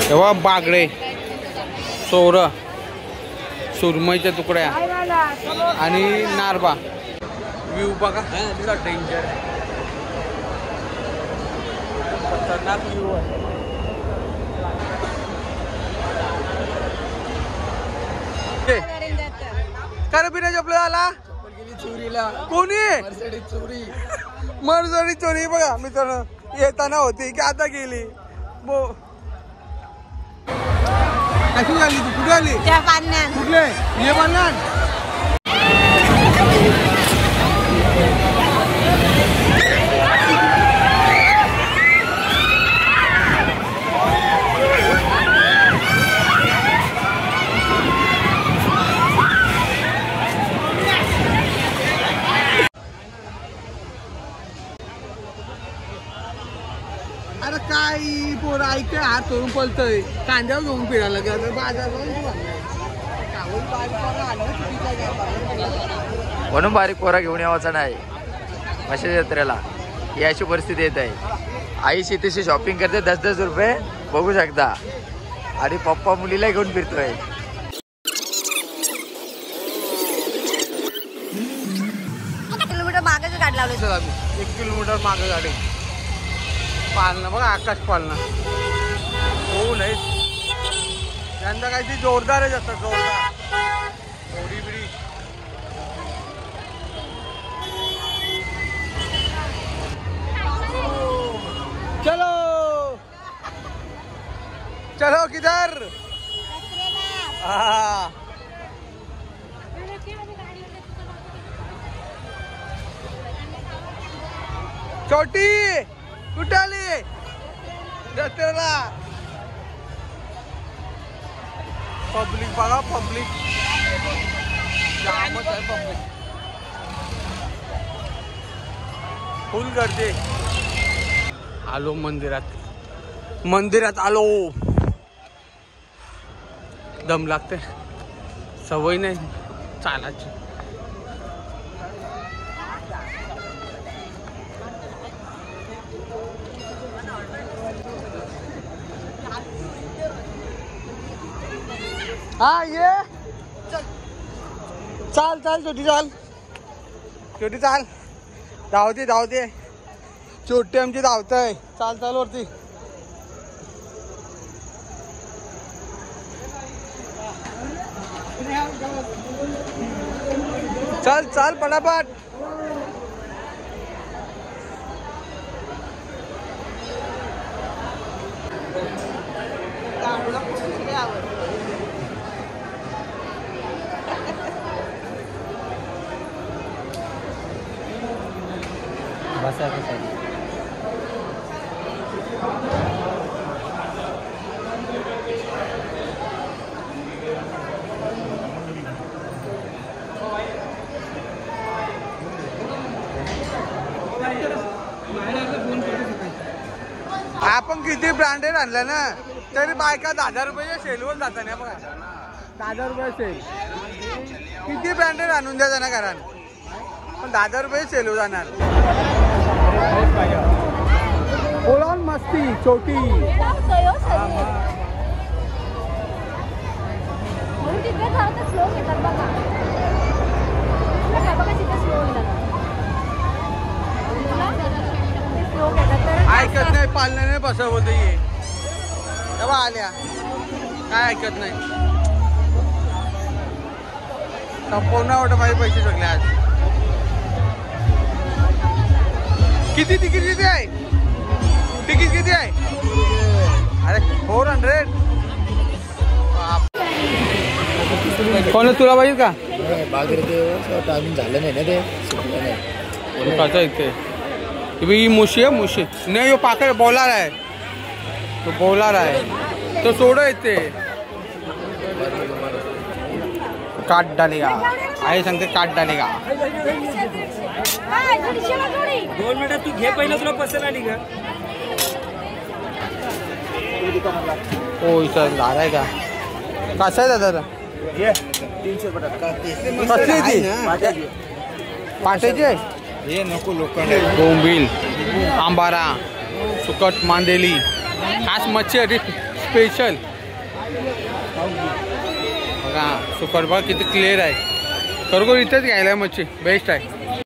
तेव्हा बागडे, सोर, सुरमईच्या तुकड्या आणि नारबा. व्ह्यू बघा डेंजर खतरनाक व्ह्यू आहे. काय बिना चपला आला चोरीला कोणी चोरी मर्सडी चोरी बघा मित्रांनो. येताना होती की आता गेली. कशी झाली तू? कुठे आली? कुठले ये बांधणार? अरे काय पोर ऐकतोय हात सोडून पळतोय. कांद्यावर घेऊन फिरायला गेला बाजार म्हणून बारीक पोरा घेऊन यावाचा नाही माशाच्या जत्रेला. याची परिस्थिती येत आहे. आई शेतीशी शॉपिंग करते 10-10 रुपये बघू शकता आणि पप्पा मुलीला घेऊन फिरतोय. किलोमीटर मागे गाडी लावली. 1 किलोमीटर मागे गाडी. पालना बघा आकाश पालना होऊ नये. यंदा काही ती जोरदार आहे जास्त जोरदार थोडी बिडी. चलो चलो किधर? हाँ छोटी कुठे आली जत्रेला? पब्लिक बघा पब्लिक जामच आहे. पब्लिक फुल गर्दी. आलो मंदिरात आलो. दम लागते सवय नाही चालायची. हाँ ये चाल चाल छोटी चाल धावते छोटी आमची धावतय. चाल वरती. चल पटापट. आपण किती ब्रँडेड आणलं ना तरी बायका 10,000 रुपये सेलवर जाता ना बघा. 10,000 रुपये सेल. किती ब्रँडेड आणून द्या ना घरात पण 10,000 रुपये सेलवर जाणार. बोलावून मस्ती छोटी. ऐकत नाही पालण्याने बस बोलते ये तेव्हा आल्या काय ऐकत नाही. संपूर्ण वाटत माझे पैसे सगळे आज. किती तिकीट आहे? तिकीट किती आहे? अरे 400. कोण तुला पाहिजे का? टायमिंग झालं नाही ना ते कसं इथे ही मुशी आहे. मुशी नाही यो पाकड बॉलर आहे. तो बॉलर आहे तो सोडो येते काट डालेगा. आई सांगते काट डालेगा. 2 मिनिटात तू घे पहिलं तुला पसंत आली का? हो इथं झाड आहे का? कसं आहे दादा? 300 कसली ती पाट्याची आहे? हे नको लोकं. बोंबील, आंबारा, सुकट, मांदेली खास मच्छी आहे. स्पेशल बघा सुपर बघा किती क्लिअर आहे. खरोखर इथंच घ्यायला मच्छी बेस्ट आहे.